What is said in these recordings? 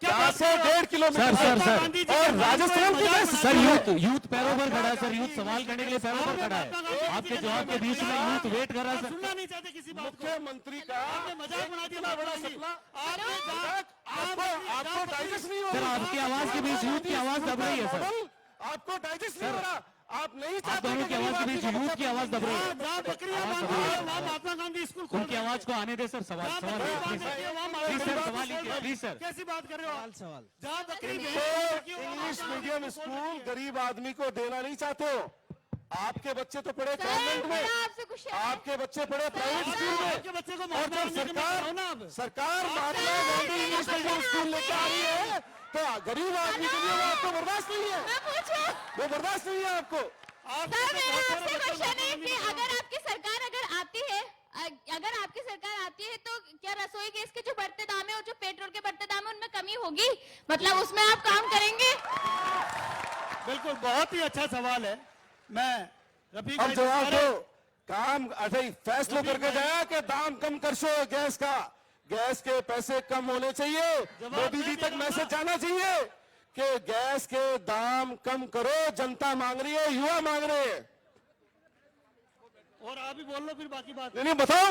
यहाँ से 1.5 kilometre. Sir और राजस्थान की सर यूथ पैरों पर खड़ा है सर, यूथ सवाल करने के लिए पैरों पर खड़ा है। आपके जवाब के बीच में यूथ वेट कर रहा है सर। सुनना नहीं चाहते किसी बात को। मुख्यमंत्री का मजाक बना दिया। इतना बड़ा सपना आपको डाइजेस्ट नहीं हो सर रहा। आपकी आवाज के बीच यूथ की आवाज दब रही है सर। आपको डाइजेस्ट नहीं हो रहा। आप नहीं आप चाहते दोनों की आवाज के बीच यूथ की आवाज दब रही है। जहाँ बकरियां बांध रही है वहाँ महात्मा गांधी स्कूल खोल उनकी आवाज को आने दे सर। सवाल सवाल प्लीज सर, सवाल लीजिए प्लीज सर। कैसी बात कर रहे हो? सवाल जहाँ बकरी इंग्लिश मीडियम स्कूल गरीब आदमी को देना नहीं चाहते हो। आपके बच्चे तो पढ़े कॉन्वेंट में, आपके बच्चे पढ़े प्राइवेट स्कूल में। आपके बच्चे को और जब सरकार Mahatma Gandhi English medium school लेके आ रही है तो गरीब आदमी के लिए वो आपको बर्दाश्त नहीं है। वो बर्दाश्त नहीं है आपको। सर मेरा आपसे क्वेश्चन है कि अगर आपकी सरकार आती है, अगर आपकी सरकार आती है तो क्या रसोई गैस के जो बढ़ते दाम है और जो पेट्रोल के बढ़ते दाम है उनमें कमी होगी? मतलब उसमें आप काम करेंगे? बिल्कुल, बहुत ही अच्छा सवाल है। मैं रफीक अब जवाब दो। काम फैसलों करके जाया कि दाम कम कर सो गैस का, गैस के पैसे कम होने चाहिए। मोदी जी तक मैसेज जाना चाहिए कि गैस के दाम कम करो। जनता मांग रही है, युवा मांग रहे हैं। और आप ही बोल लो फिर बाकी बात। नहीं बताओ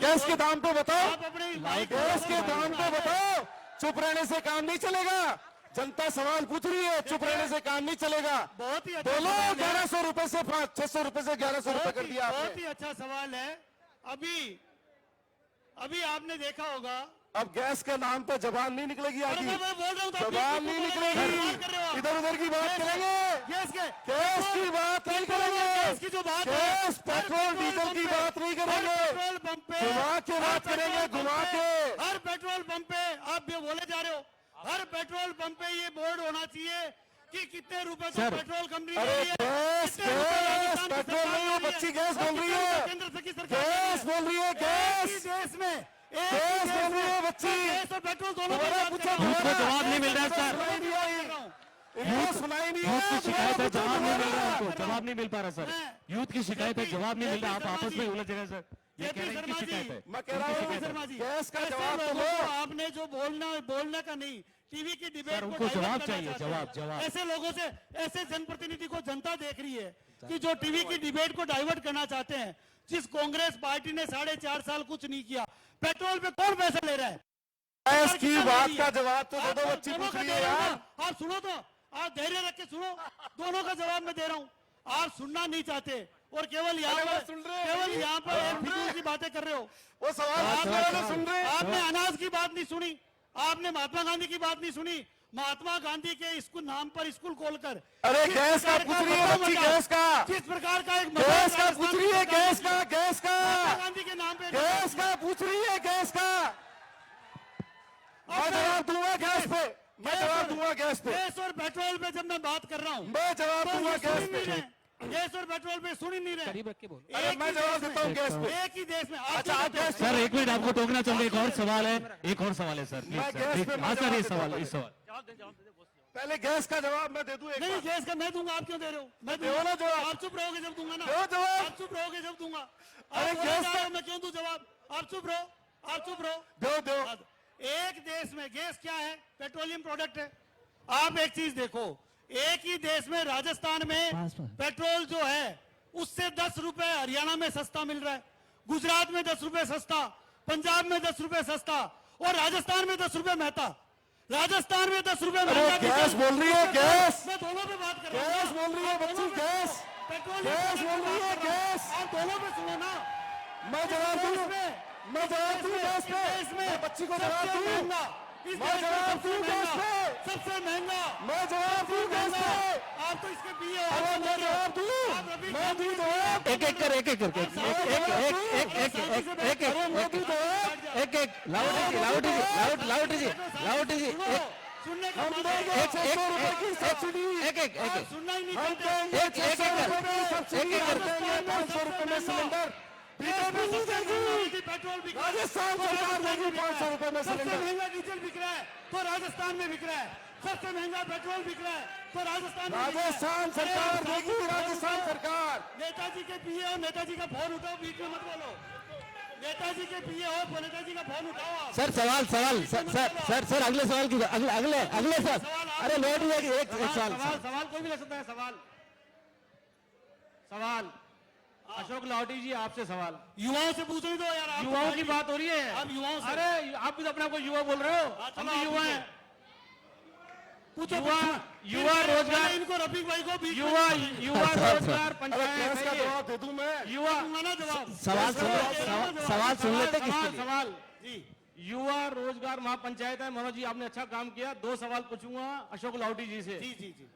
गैस के दाम पे बताओ। आप अपने गैस के दाम पे बताओ। चुप रहने से काम नहीं चलेगा। जनता सवाल पूछ रही है, चुप रहने से काम नहीं चलेगा। बहुत ही अच्छा बोलो। सवाल है। 1100 रुपए से 600 रुपए से 1100 रुपए कर दिया बहुत आपने। ही अच्छा सवाल है। अभी आपने देखा होगा। अब गैस के नाम पे जबान नहीं निकलेगी अरे आगे। मैं बोल रहा हूँ तो आप जबान नहीं निकलेगी। इधर उधर की बात करेंगे। गैस गैस की बात नहीं करेंगे। गैस की जो बात है, गैस पेट्रोल डीजल की बात नहीं करेंगे। पेट्रोल पंप पे घुमा के बात करेंगे, घुमा के। हर पेट्रोल पंप पे आप ये बोले जा रहे हो, हर पेट्रोल पंप पे ये बोर्ड होना चाहिए कि कितने रुपए का पेट्रोल कंपनी दे अरे रही है। गैस कितने रुपए गैस राजस्थान की पेट्रोल सरकार नहीं, वो दे रही बच्ची गैस बोल रही है। केंद्र की सरकार गैस बोल रही है, गैस देश में गैस बोल रही है बच्ची। गैस और पेट्रोल दोनों दोबारा का पूछो, यूथ को जवाब नहीं मिल रहा है सर। सुनाई नहीं आई। इनको सुनाई नहीं यूथ की है। शिकायत है, जवाब नहीं मिल रहा है उनको, जवाब नहीं मिल पा रहा सर। यूथ की शिकायत है, जवाब नहीं मिल रहा। आप आपस में उलझ रहे हैं सर। ये कह रहे हैं कि शिकायत है। मैं कह रहा हूँ शर्मा जी, गैस का ऐसे जवाब तो लोगों लो। को आपने जो बोलने का नहीं, टीवी की डिबेट सर, को उनको डाइवर्ट जवाब करना चाहिए, चाहते हैं। जवाब। ऐसे लोगों से, ऐसे जनप्रतिनिधि को जनता देख रही है कि जो टीवी की डिबेट को डाइवर्ट करना चाहते हैं। जिस कांग्रेस पार्टी ने 4.5 साल कुछ नहीं किया, पेट्रोल पे कौन पैसा ले रहा है? गैस की बात का जवाब तो दे दो। आप बच्ची दोनों पूछ का रही दे है रहा हूं यार। ना। आप सुनो तो, आप धैर्य रख के सुनो। दोनों का जवाब मैं दे रहा हूँ। आप सुनना नहीं चाहते और केवल यहाँ पर फिजूल की बातें कर रहे हो। वो सवाल आपने वाले सुन रहे हैं। आपने अनाज की बात नहीं सुनी, आपने महात्मा गांधी की बात नहीं सुनी। महात्मा गांधी के स्कूल नाम पर स्कूल खोलकर अरे गैस का पूछ रही है बच्ची, गैस का। किस प्रकार का एक गैस का पूछ रही है, गैस का, गैस का। महात्मा गांधी के नाम पे गैस का पूछ रही है, गैस का। मैं जवाब दूंगा गैस पे। मैं जवाब दूंगा गैस पे। गैस और पेट्रोल पे जब मैं बात कर रहा हूँ, मैं जवाब दूंगा गैस पे। गैस और पेट्रोल पे सुन ही नहीं रहे। अरे मैं जवाब देता हूँ गैस पे। एक ही देश में अच्छा आप गैस सर एक मिनट, आपको टोकना चाहूंगा। एक और सवाल है, एक और सवाल है सर। मैं प्लीज गैस पे सर। हाँ सर, ये सवाल, इस सवाल। पहले गैस का जवाब मैं दे दूं एक नहीं, बार। गैस का मैं दूंगा, आप क्यों दे रहे हो? मैं दो ना जवाब। आप चुप रहोगे जब दूंगा ना। दो जवाब। आप चुप रहोगे जब दूंगा। अरे आप गैस बोले जा का- रहे हो, मैं क्यों दूं जवाब? आप चुप रहो, आप चुप रहो। दो एक देश में गैस क्या है? पेट्रोलियम प्रोडक्ट है। आप एक चीज देखो, एक ही देश में राजस्थान में पेट्रोल जो है उससे 10 रुपए हरियाणा में सस्ता मिल रहा है, गुजरात में 10 रुपए सस्ता, पंजाब में 10 रुपए सस्ता और राजस्थान में 10 रुपए महंगा। राजस्थान में 10 रुपए महंगा। गैस बोल रही है, गैस। मैं दोनों पे बात कर रहा हूं। गैस बोल रही है बच्ची, गैस। पेट्रोल गैस बोल रही है, गैस। आप दोनों पे सुनो ना। मैं जवाब दूं। मैं जवाब दूं गैस पे। इसमें मैं बच्ची को जवाब दूं। मैं जवाब दूं गैस पे। सबसे महंगा। मैं जवाब दूं गैस पे। आप तो इसके पीए हो। अरे मैं जवाब दूं। मैं दूं जवाब। एक एक कर, एक एक करके, एक लाउड जी। सुनने का हम मतलब देंगे 600 रुपए की सब्सिडी। आप सुनना ही नहीं हम चाहते। देंगे 600 रुपए की सब्सिडी। हम देंगे 500 रुपए में सिलेंडर। बीजेपी नहीं देगी। पेट्रोल बिक राजस्थान सरकार देगी 500 रुपए में सबसे सिलेंडर। महंगा डीजल बिक रहा है तो राजस्थान में बिक रहा है। सबसे महंगा पेट्रोल बिक रहा है तो राजस्थान में बिक रहा है। राजस्थान सरकार देगी, राजस्थान सरकार। नेताजी के पीए और नेताजी का फोन उठाओ, बीच में मत बोलो। नेताजी के पीए हो, नेताजी का फोन उठाओ आप। सर सवाल सर अगले सवाल की अगले सर अरे लेट हुआ कि एक सवाल सवाल कोई भी ले सकता है। सवाल अशोक लाहौटी जी आपसे सवाल। युवाओं से पूछने दो यार, आप युवाओं की बात हो रही है। आप युवाओं से- अरे आप भी तो अपने आप को युवा बोल रहे हो। हाँ, हम चलो भी आप युवा पूछो। हैं। पूछो युवा रोजगार, इनको रफीक भाई को बीच में युवा रोजगार अरे पंचायत गैस का है ये। जवाब दे दूं मैं? युवा दूंगा ना जवाब। सवाल सुन लेते किसके लिए? सवाल जी युवा रोजगार महापंचायत है। मनोज जी आपने अच्छा काम किया। 2 सवाल पूछूंगा अशोक लाहौटी जी से। जी जी जी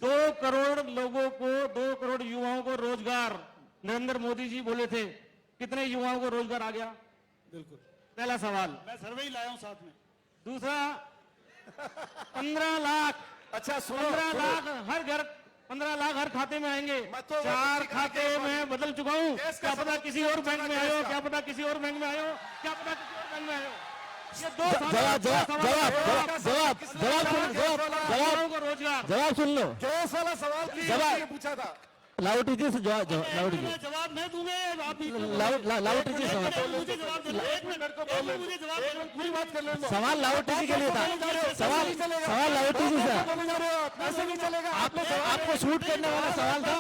2 करोड़ लोगों को, 2 करोड़ युवाओं को रोजगार नरेंद्र मोदी जी बोले थे। कितने युवाओं को रोजगार आ गया? बिल्कुल। पहला सवाल। मैं सर्वे ही लाया हूँ साथ में। दूसरा 15 लाख, अच्छा सुनो 15 लाख हर घर, 15 लाख हर खाते में आएंगे। मैं तो 4 खाते में बदल चुका हूँ। गैस का क्या पता सवाल किसी और बैंक में आए हो, क्या पता किसी और बैंक में आए हो, क्या पता किसी और बैंक में आए हो। ये 2 युवाओं को रोजगार। जवाब सुन लो। गैस वाला सवाल जवाब- किसने पूछा था? लाहौटी जी से लाहौटी जी मैं जवाब मैं दूंगा या आप भी लाहौटी जी सवाल मुझे जवाब देना। एक मिनट मुझे जवाब देना। पूरी बात कर लेना। सवाल लाहौटी जी के लिए था। सवाल लाहौटी जी से बोले जा रहे हो आप, ऐसे नहीं चलेगा। आपको शूट करने वाला सवाल था।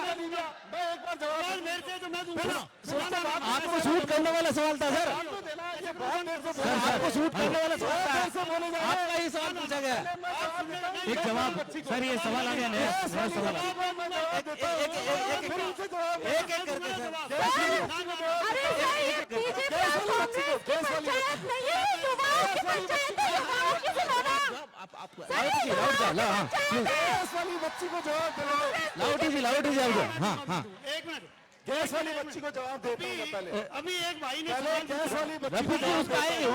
मैं एक बार जवाब सवाल मेरे से तो मैं दूंगा। आपको शूट करने वाला सवाल था सर। तो देना है, ये बहुत देर से सर आपको शूट करने वाला सवाल था। ऐसे बोले जा रहे आपका ही सवाल पूछा गया। एक जवाब सर, ये सवाल आ गया नया सवाल। एक एक करके सर। अरे सर ये बीजेपी और कांग्रेस की पंचायत नहीं है, युवाओं की पंचायत है। युवाओं की सुनो ना। लाहौटी जी हाँ प्लीज गैस वाली बच्ची को जवाब देना। लाहौटी जी आओ। हाँ हाँ एक मिनट गैस वाली बच्ची को जवाब देता हूँ मैं पहले। अभी एक भाई ने पहले सवाल गैस वाली बच्ची को रफीक जी उसका आएंगे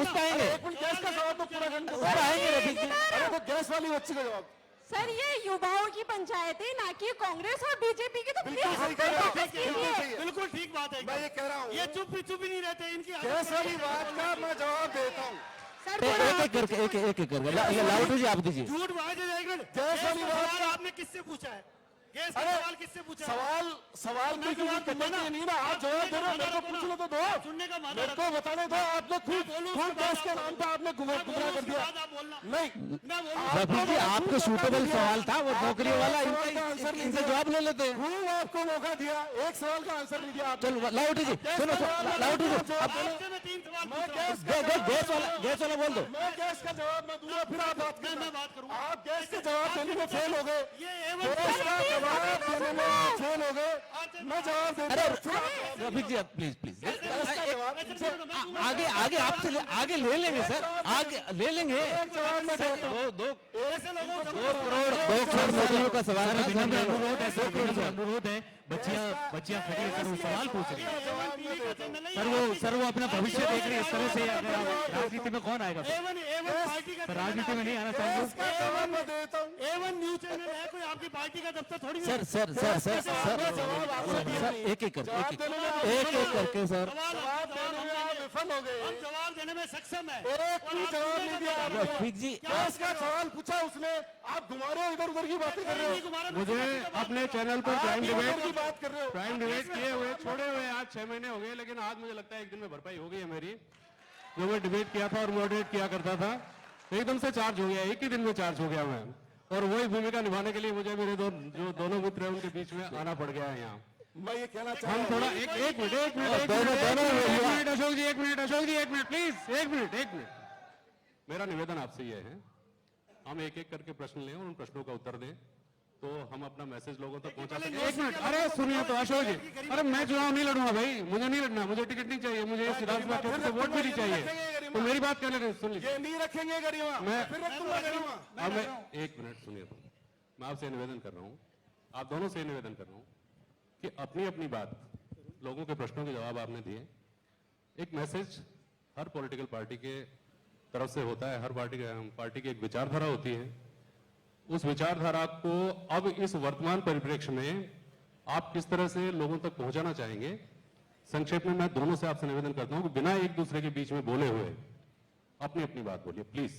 एक मिनट, गैस का जवाब तो पूरा करने दो। उसका आएंगे रफीक जी। अरे तो गैस वाली बच्ची का जवाब। सर ये युवाओं की पंचायत है, ना कि कांग्रेस और बीजेपी की। तो बिल्कुल प्लीज सही कह रहे हो, वापस बिल्कुल कीजिए। सही है। बिल्कुल ठीक बात है। मैं ये कह रहा हूँ ये चुप ही नहीं रहते इनकी आदत गैस है। वाली बात का मैं जवाब देता हूँ। सर एक एक करके एक करके लाहौटी जी आप दीजिए। झूठ बात है। एक मिनट गैस वाली का बात सवाल आपने किससे पूछा है? गैस का अरे, सवाल किससे पूछा है? सवाल में जवाब करने दूंगा की नहीं ना। आप जवाब दे रहे हो, मेरे को पूछने तो दो। सुनने का मादा मेरे को बताने दो। आपने खुद गैस के नाम पे आपने गुमराह कर दिया। आप बोलना। नहीं, मैं बोलूं रफीक जी आपको सूटेबल सवाल था, वो नौकरी वाला इनसे जवाब ले लेते। खूब आपको मौका दिया, एक सवाल का आंसर नहीं दिया आपने। चलो लाहौटी जी सुनो, लाहौटी जी आपसे मैं 3 सवाल मैं पूछ रहा हूं। गैस वाला बोल दो। मैं गैस का जवाब मैं दूंगा, फिर आप बात करना। मैं बात करूंगा। आप गैस के जवाब देने में फेल हो गए। ये गैस का जवाब देने में फेल हो गए। मैं जवाब दे अरे दूं, फिर आप रफीक जी प्लीज गैस का जवाब आगे आपसे आगे ले लेंगे सर, आगे ले लेंगे। जवाब मैं देता हूं। दो ऐसे लोगों को 2 करोड़ नौकरियों का सवाल था। विनम्र अनुरोध है, बच्चियां खड़ी होकर वो सवाल पूछ रही है। सर वो अपना भविष्य देख रही है। इस तरह से अगर आप राजनीति में कौन आएगा? A1 पार्टी का सर राजनीति में नहीं आना गैस चाहिए। का जवाब मैं देता हूँ। A1 न्यूज चैनल है, कोई आपकी पार्टी का दफ्तर थोड़ी ना है। सर एक एक करके सर। जवाब देने में आप विफल हो गए। हम जवाब देने में सक्षम है। एक भी जवाब नहीं दिया आपने। रफीक जी गैस का सवाल पूछा उसने, आप घुमा रहे हो, इधर उधर की बातें कर रहे हो। मुझे अपने चैनल पर आप प्राइम इधर डिबेट की बात कर रहे हो। प्राइम डिबेट किए हुए छोड़े हुए आज 6 महीने हो गए, लेकिन आज मुझे लगता है एक दिन में भरपाई हो गई है मेरी। जो मैं डिबेट किया था और मॉडरेट किया करता था, एकदम से चार्ज हो गया, एक ही दिन में चार्ज हो गया मैं। और वही भूमिका निभाने के लिए मुझे मेरे जो दोनों मित्र हैं उनके बीच में आना पड़ गया है यहाँ। मैं ये कहना चाह हम रहा थोड़ा हूँ, एक मिनट अशोक जी, एक मिनट प्लीज, एक मिनट। मेरा निवेदन आपसे ये है, हम एक एक करके प्रश्न लें और उन प्रश्नों का उत्तर दें, तो हम अपना मैसेज लोगों तक पहुंचा सकें। एक मिनट, अरे सुनिए तो अशोक जी, अरे मैं चुनाव नहीं लड़ूंगा भाई, मुझे नहीं लड़ना, मुझे टिकट नहीं चाहिए, मुझे सिद्धार्थ चौक से वोट भी नहीं चाहिए। तो मेरी बात कर लेते, सुन लीजिए। ये नहीं रखेंगे गरिमा, मैं- फिर रख दूंगा गरिमा। अब मैं एक मिनट सुनिए, तो मैं आपसे निवेदन कर रहा हूं, आप दोनों से निवेदन कर रहा हूं कि अपनी अपनी बात, लोगों के प्रश्नों के जवाब आपने दिए। एक मैसेज हर पॉलिटिकल पार्टी के तरफ से होता है, हर पार्टी की एक विचारधारा होती है। उस विचारधारा को अब इस वर्तमान परिप्रेक्ष्य में आप किस तरह से लोगों तक पहुंचाना चाहेंगे? संक्षेप में मैं दोनों से आपसे निवेदन करता हूं कि बिना एक दूसरे के बीच में बोले हुए अपनी अपनी बात बोलिए प्लीज।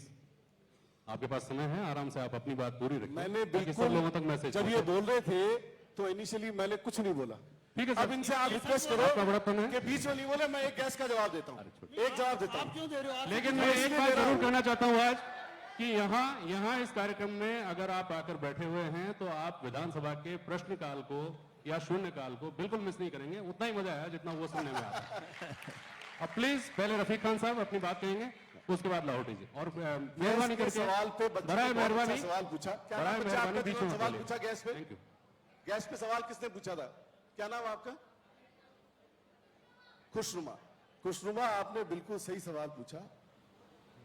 आपके पास समय है, आराम से आप अपनी बात पूरी रखिए। मैंने ताकि सब बिल्कुल लोगों तक मैसेज जब ये बोल रहे थे तो इनिशियली मैंने कुछ नहीं बोला, ठीक है अब सर, इनसे आप रिक्वेस्ट आपका करो बड़प्पन है। कि बीच में नहीं बोले, मैं एक गैस का जवाब देता हूँ, एक जवाब देता आप हूँ। क्यों दे रहे हो आप लेकिन मैं एक बात जरूर कहना चाहता हूँ आज कि यहाँ इस कार्यक्रम में अगर आप आकर बैठे हुए हैं तो आप विधानसभा के प्रश्नकाल को या शून्यकाल को बिल्कुल मिस नहीं करेंगे। उतना ही मजा आया जितना वो सुनने में आया। अब प्लीज पहले रफीक खान साहब अपनी बात कहेंगे, उसके बाद लाहौटी जी, और मेहरबानी गैस के करके सवाल पे बच्चे बड़ा ने बहुत मेहरबानी अच्छा सवाल पूछा। क्या बड़ा नाम बच्चा मेहरबानी आपका बीच जिन्होंने में सवाल मत पूछा गैस पे? Thank you. गैस पे सवाल किसने पूछा था? क्या नाम आपका? खुशनुमा। खुशनुमा, आपने बिल्कुल सही सवाल पूछा।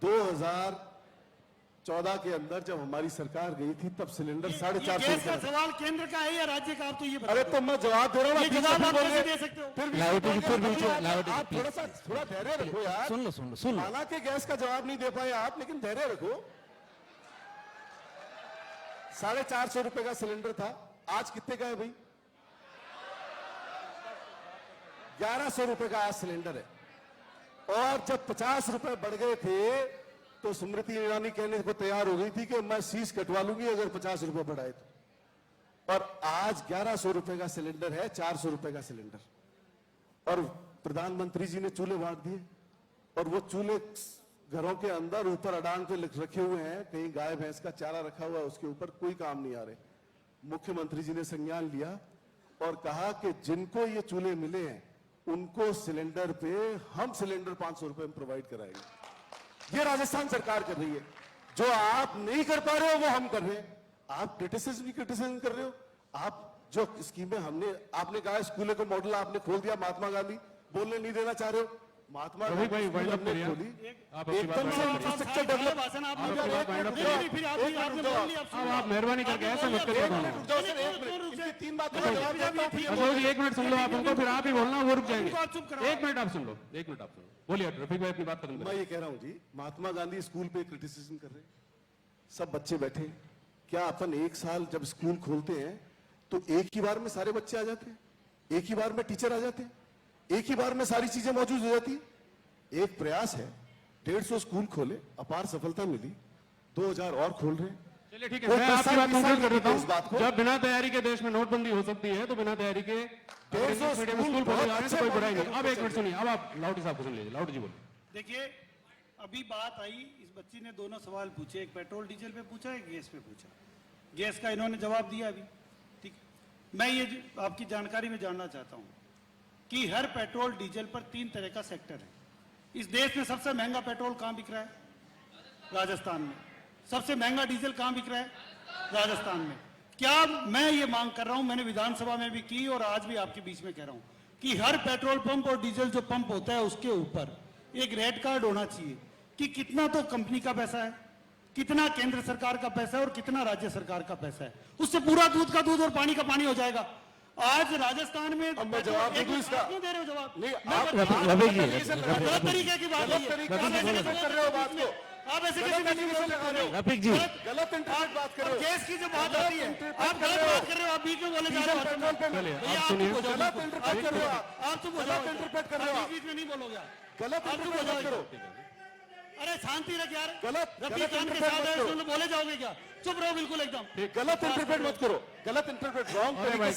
2014 के अंदर जब हमारी सरकार गई थी तब सिलेंडर ये 450 गैस का रुपए। सवाल केंद्र का है या राज्य का, आप तो ये बताओ। अरे तो मैं जवाब दे रहा हूँ, ये बीच में जवाब फिर आप बोल कैसे रहे दे हैं। सकते हो? फिर लाहौटी जी, फिर बीच में, लाहौटी जी, आप थोड़ा धैर्य रखो यार। सुन लो। हालांकि गैस का जवाब नहीं दे पाए आप, लेकिन धैर्य रखो। 450 रुपए का सिलेंडर था, आज कितने का है भाई? 1100 रुपए का आज सिलेंडर है। और जब 50 रुपए बढ़ गए थे तो स्मृति ईरानी कहने को तैयार हो गई थी कि मैं शीश कटवा लूंगी अगर 50 रुपए बढ़ाए तो। और आज 1100 रुपए का सिलेंडर है, 400 रुपए का सिलेंडर। और प्रधानमंत्री जी ने चूल्हे बांट दिए, और वो चूल्हे घरों के अंदर ऊपर अडांग पे रखे हुए हैं, कहीं गाय भैंस का चारा रखा हुआ है उसके ऊपर, कोई काम नहीं आ रहे। मुख्यमंत्री जी ने संज्ञान लिया और कहा कि जिनको ये चूल्हे मिले हैं उनको सिलेंडर पे हम सिलेंडर 500 रुपए में प्रोवाइड कराएंगे। ये राजस्थान सरकार कर रही है। जो आप नहीं कर पा रहे हो वो हम कर रहे हैं। आप क्रिटिसिज्म कर रहे हो। आप जो स्कीमें आपने कहा स्कूलों को मॉडल आपने खोल दिया, महात्मा गांधी बोलने नहीं देना चाह रहे हो। महात्मा रफीक भाई, गांधी वाइंड अप हमने करिए। खोली, आप अपनी बात एकदम से वाइंड अप इंफ्रास्ट्रक्चर डेवलप। भाषण आप आप नहीं अपनी बात वाइंड अप करिए। फिर आपने बोल लिया, अब आप मेहरबानी करके ऐसे मत करिए दोनों। इनकी 3 बातों का जवाब देता हूं, अशोक जी, एक मिनट सुन लो आप उनको, फिर आप ही बोलना, वो रुक जाएंगे। उनको आप चुप कराओ। एक मिनट आप सुन लो, एक मिनट आप सुन लो। बोलिए रफीक भाई, अपनी बात खत्म मैं करिए। ये कह रहा हूं जी, महात्मा गांधी स्कूल पे क्रिटिसिज्म कर रहे हैं, सब बच्चे बैठे हैं। क्या अपन एक साल जब स्कूल खोलते हैं तो एक ही बार में सारे बच्चे आ जाते हैं, एक ही बार में टीचर आ जाते हैं, एक ही बार में सारी चीजें मौजूद हो जाती है? एक प्रयास है, 150 स्कूल खोले, अपार सफलता मिली, 2000 और खोल रहे हैं। चलिए ठीक है, वो मैं आपकी पैसा बात किसान कंक्लूड कर देता इस बात हूँ। को। जब बिना तैयारी के देश में नोटबंदी हो सकती है तो बिना तैयारी के अगर 150 इंग्लिश मीडियम स्कूल स्कूल खोले बहुत जा रहे हैं तो अच्छे कोई बुराई पढ़ाई नहीं। अब एक मिनट सुनिए, अब आप लाउडी साहब को सुन लीजिए। लाउडी जी बोलिए। देखिए, अभी बात आई, इस बच्ची ने दोनों सवाल पूछे, एक पेट्रोल डीजल पे पूछा, एक गैस पे पूछा। गैस का इन्होंने जवाब दिया अभी, ठीक। मैं ये आपकी जानकारी में जानना चाहता हूँ कि हर पेट्रोल डीजल पर 3 तरह का सेक्टर है। इस देश में सबसे महंगा पेट्रोल कहाँ बिक रहा है? राजस्थान में। सबसे महंगा डीजल कहाँ बिक रहा है? राजस्थान में। क्या मैं ये मांग कर रहा हूं, मैंने विधानसभा में भी की और आज भी आपके बीच में कह रहा हूं कि हर पेट्रोल पंप और डीजल जो पंप होता है उसके ऊपर एक रेड कार्ड होना चाहिए कि कितना तो कंपनी का पैसा है, कितना केंद्र सरकार का पैसा है और कितना राज्य सरकार का पैसा है। उससे पूरा दूध का दूध और पानी का पानी हो जाएगा। आज राजस्थान में अब मैं जवाब दे दूं इसका? आप क्यों दे रहे हो जवाब? नहीं, मैं आप- बता- आप- रफीक जी, गलत तरीके की बात है गलत ये। तरीके आप से ऐसे गलत कैसे कर रहे हो बात को। आप ऐसे गलत कैसे तरीके से लगा रहे हो। रफीक जी, गलत इंटरनेट बात कर रहे और हो। गैस की जो बात गलत आती है, इंटरप्रेट आप कर गलत रहे हो। बात कर रहे हो, आप बीच में बोले जा रहे डीजल हो। पेट्रोल पे चलिए भैया, आप आप सुनिए। चुप हो जाओ, गलत बिल्कुल। इंटरप्रेट कर रहे हो आप। आप चुप हो गलत जाओ, इंटरप्रेट कर रहे हो आप आप। बीच में नहीं बोलोगे। गलत आप चुप हो इंटरप्रेट जाओ। करो। अरे शांति रख यार। गलत रफीक खान के इंटरप्रेट साथ मत है, करो। सुन लो, बोले जाओगे क्या? चुप रहो बिल्कुल एकदम। गलत इंटरप्रेट मत करो। गलत इंटरप्रेट रॉन्ग अरे तरीके भाई से